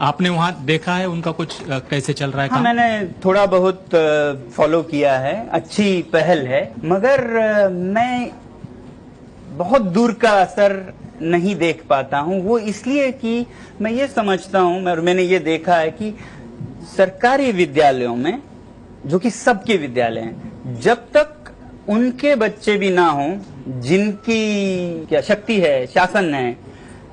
आपने वहाँ देखा है उनका कुछ कैसे चल रहा है हाँ, काम? मैंने थोड़ा बहुत फॉलो किया है, अच्छी पहल है, मगर मैं बहुत दूर का असर नहीं देख पाता हूँ। वो इसलिए कि मैं ये समझता हूँ, मैंने ये देखा है कि सरकारी विद्यालयों में, जो कि सबके विद्यालय हैं, जब तक उनके बच्चे भी ना हों जिनकी क्या शक्ति है, शासन है,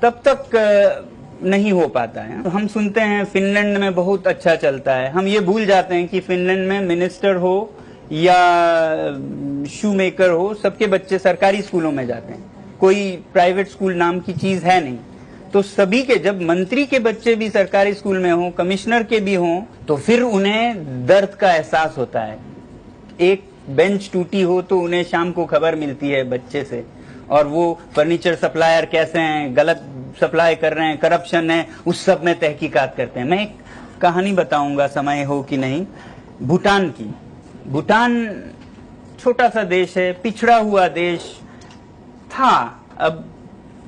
तब तक नहीं हो पाता है। तो हम सुनते हैं फिनलैंड में बहुत अच्छा चलता है, हम ये भूल जाते हैं कि फिनलैंड में मिनिस्टर हो या शू मेकर हो, सबके बच्चे सरकारी स्कूलों में जाते हैं, कोई प्राइवेट स्कूल नाम की चीज है नहीं। तो सभी के, जब मंत्री के बच्चे भी सरकारी स्कूल में हों, कमिश्नर के भी हों, तो फिर उन्हें दर्द का एहसास होता है। एक बेंच टूटी हो तो उन्हें शाम को खबर मिलती है बच्चे से, और वो फर्नीचर सप्लायर कैसे हैं, गलत सप्लाई कर रहे हैं, करप्शन है, उस सब में तहकीकात करते हैं। मैं एक कहानी बताऊंगा, समय हो कि नहीं, भूटान की। भूटान छोटा सा देश है, पिछड़ा हुआ देश था, अब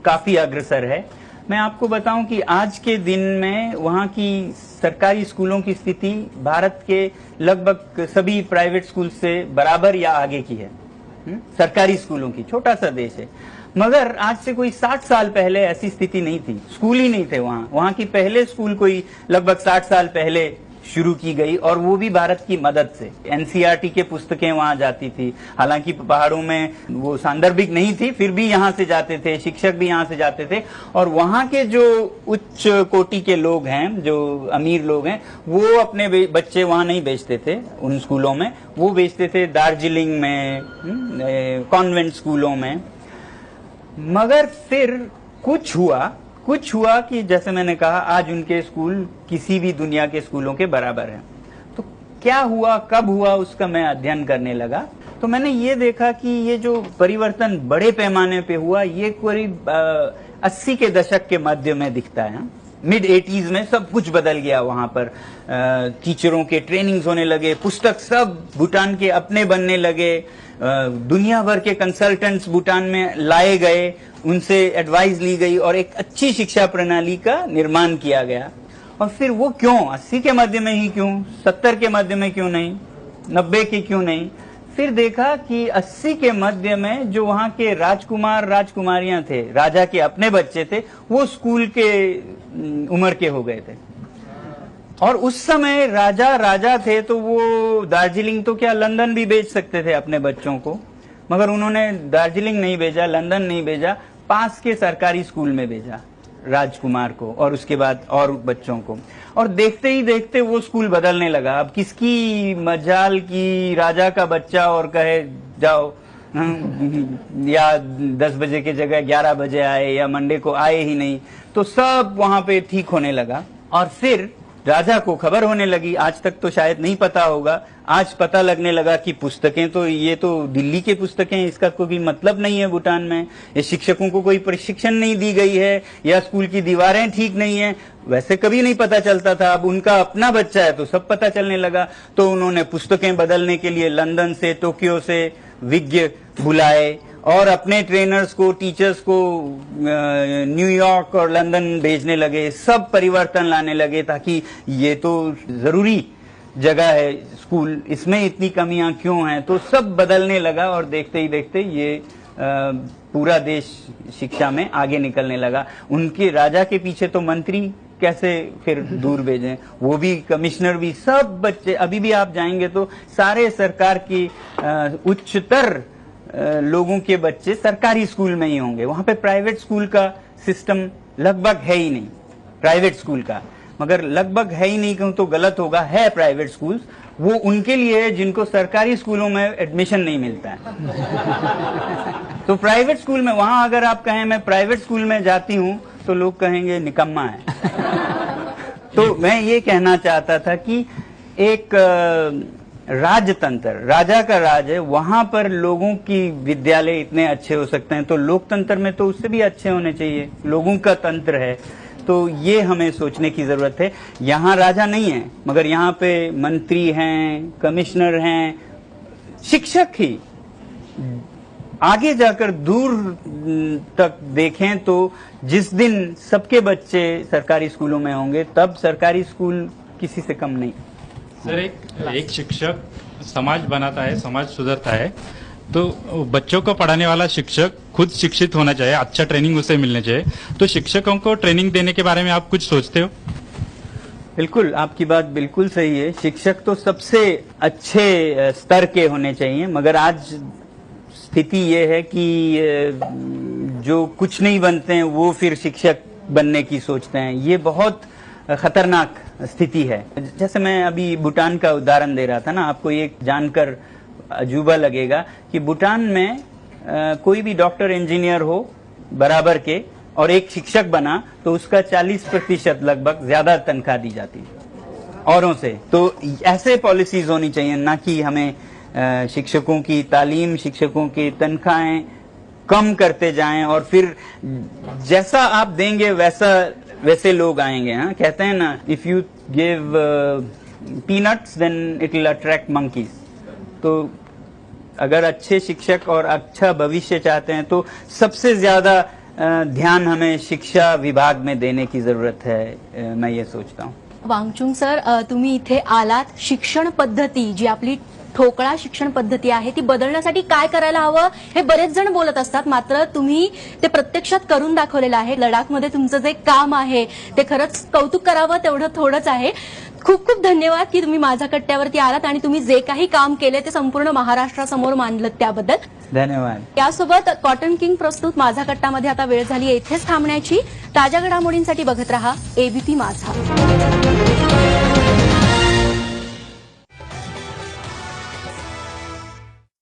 काफी अग्रसर है। मैं आपको बताऊं कि आज के दिन में वहां की सरकारी स्कूलों की स्थिति भारत के लगभग सभी प्राइवेट स्कूल से बराबर या आगे की है। सरकारी स्कूलों की, छोटा सा देश है, मगर आज से कोई 60 साल पहले ऐसी स्थिति नहीं थी, स्कूल ही नहीं थे वहां। वहां की पहले स्कूल कोई लगभग 60 साल पहले शुरू की गई, और वो भी भारत की मदद से। एनसीईआरटी के पुस्तकें वहां जाती थी, हालांकि पहाड़ों में वो सांदर्भिक नहीं थी, फिर भी यहाँ से जाते थे, शिक्षक भी यहाँ से जाते थे। और वहां के जो उच्च कोटि के लोग हैं, जो अमीर लोग हैं, वो अपने बच्चे वहां नहीं भेजते थे उन स्कूलों में, वो भेजते थे दार्जिलिंग में, कॉन्वेंट स्कूलों में। मगर फिर कुछ हुआ कि जैसे मैंने कहा, आज उनके स्कूल किसी भी दुनिया के स्कूलों के बराबर हैं। तो क्या हुआ, कब हुआ, उसका मैं अध्ययन करने लगा, तो मैंने ये देखा कि ये जो परिवर्तन बड़े पैमाने पे हुआ, ये करीब 80 के दशक के मध्य में दिखता है। मिड 80s में सब कुछ बदल गया वहां पर। टीचरों के ट्रेनिंग्स होने लगे, पुस्तक सब भूटान के अपने बनने लगे, दुनिया भर के कंसल्टेंट्स भूटान में लाए गए, उनसे एडवाइस ली गई, और एक अच्छी शिक्षा प्रणाली का निर्माण किया गया। और फिर वो क्यों 80 के मध्य में ही क्यों, 70 के मध्य में क्यों नहीं, 90 के क्यों नहीं? फिर देखा कि 80 के मध्य में जो वहां के राजकुमार राजकुमारियां थे, राजा के अपने बच्चे थे, वो स्कूल के उम्र के हो गए थे। और उस समय राजा थे, तो वो दार्जिलिंग तो क्या, लंदन भी भेज सकते थे अपने बच्चों को, मगर उन्होंने दार्जिलिंग नहीं भेजा, लंदन नहीं भेजा, पास के सरकारी स्कूल में भेजा राजकुमार को, और उसके बाद और बच्चों को। और देखते ही देखते वो स्कूल बदलने लगा। अब किसकी मजाल की राजा का बच्चा और कहे जाओ, या 10 बजे की जगह 11 बजे आए, या मंडे को आए ही नहीं, तो सब वहां पे ठीक होने लगा। और फिर राजा को खबर होने लगी, आज तक तो शायद नहीं पता होगा, आज पता लगने लगा कि पुस्तकें तो, ये तो दिल्ली की पुस्तकें, इसका कोई मतलब नहीं है भूटान में, ये शिक्षकों को कोई प्रशिक्षण नहीं दी गई है, या स्कूल की दीवारें ठीक नहीं है। वैसे कभी नहीं पता चलता था, अब उनका अपना बच्चा है तो सब पता चलने लगा। तो उन्होंने पुस्तकें बदलने के लिए लंदन से, टोक्यो से विज्ञ बुलाए, और अपने ट्रेनर्स को, टीचर्स को न्यूयॉर्क और लंदन भेजने लगे, सब परिवर्तन लाने लगे, ताकि ये तो जरूरी जगह है स्कूल, इसमें इतनी कमियां क्यों हैं। तो सब बदलने लगा, और देखते ही देखते ये पूरा देश शिक्षा में आगे निकलने लगा। उनके राजा के पीछे तो मंत्री कैसे फिर दूर भेजें, वो भी, कमिश्नर भी, सब बच्चे, अभी भी आप जाएंगे तो सारे सरकार की उच्चतर लोगों के बच्चे सरकारी स्कूल में ही होंगे। वहां पे प्राइवेट स्कूल का सिस्टम लगभग है ही नहीं, प्राइवेट स्कूल का, मगर लगभग है ही नहीं कहूं तो गलत होगा, है प्राइवेट स्कूल्स, वो उनके लिए है जिनको सरकारी स्कूलों में एडमिशन नहीं मिलता है। तो प्राइवेट स्कूल में, वहां अगर आप कहें मैं प्राइवेट स्कूल में जाती हूं, तो लोग कहेंगे निकम्मा है। तो मैं ये कहना चाहता था कि एक राजतंत्र, राजा का राज है, वहां पर लोगों की विद्यालय इतने अच्छे हो सकते हैं, तो लोकतंत्र में तो उससे भी अच्छे होने चाहिए, लोगों का तंत्र है। तो ये हमें सोचने की जरूरत है। यहाँ राजा नहीं है, मगर यहाँ पे मंत्री हैं, कमिश्नर हैं, शिक्षक ही आगे जाकर दूर तक देखें तो जिस दिन सबके बच्चे सरकारी स्कूलों में होंगे तब सरकारी स्कूल किसी से कम नहीं। सर, एक शिक्षक समाज बनाता है, समाज सुधरता है, तो बच्चों को पढ़ाने वाला शिक्षक खुद शिक्षित होना चाहिए, अच्छा ट्रेनिंग उसे मिलनी चाहिए। तो शिक्षकों को ट्रेनिंग देने के बारे में आप कुछ सोचते हो? बिल्कुल, आपकी बात बिल्कुल सही है। शिक्षक तो सबसे अच्छे स्तर के होने चाहिए, मगर आज स्थिति ये है कि जो कुछ नहीं बनते हैं वो फिर शिक्षक बनने की सोचते हैं। ये बहुत खतरनाक स्थिति है। जैसे मैं अभी भूटान का उदाहरण दे रहा था ना, आपको ये जानकर अजूबा लगेगा कि भूटान में कोई भी डॉक्टर इंजीनियर हो बराबर के और एक शिक्षक बना तो उसका 40% लगभग ज्यादा तनख्वाह दी जाती है औरों से। तो ऐसे पॉलिसीज होनी चाहिए, ना कि हमें शिक्षकों की तालीम, शिक्षकों की तनख्वाहें कम करते जाएं और फिर जैसा आप देंगे वैसे लोग आएंगे। हाँ, कहते हैं ना, if you give peanuts then it will attract monkeys. तो अगर अच्छे शिक्षक और अच्छा भविष्य चाहते हैं तो सबसे ज्यादा ध्यान हमें शिक्षा विभाग में देने की जरूरत है, मैं ये सोचता हूँ। वांगचुंग सर, तुम्ही इथे आलात, शिक्षण पद्धती जी आपली ठोकळा शिक्षण पद्धती आहे ती बदलण्यासाठी काय करायला हवं हे बरेच जण बोलत असतात, मात्र तुम्ही ते प्रत्यक्षात करून दाखवलेलं आहे। लडाखमध्ये तुमचं जे काम आहे ते खरंच कौतुक करावं तेवढं थोडंच आहे। खूप खूप धन्यवाद की तुम्ही माझ्या कट्ट्यावरती आलात आणि तुम्ही जे काही काम केले ते संपूर्ण महाराष्ट्रासमोर मांडलं त्याबद्दल धन्यवाद। यासोबत कॉटन किंग प्रस्तुत माझा कट्टामध्ये आता वेळ झाली इथेच थांबण्याची। ताज्या घडामोडींसाठी बघत रहा एबीपी माझा।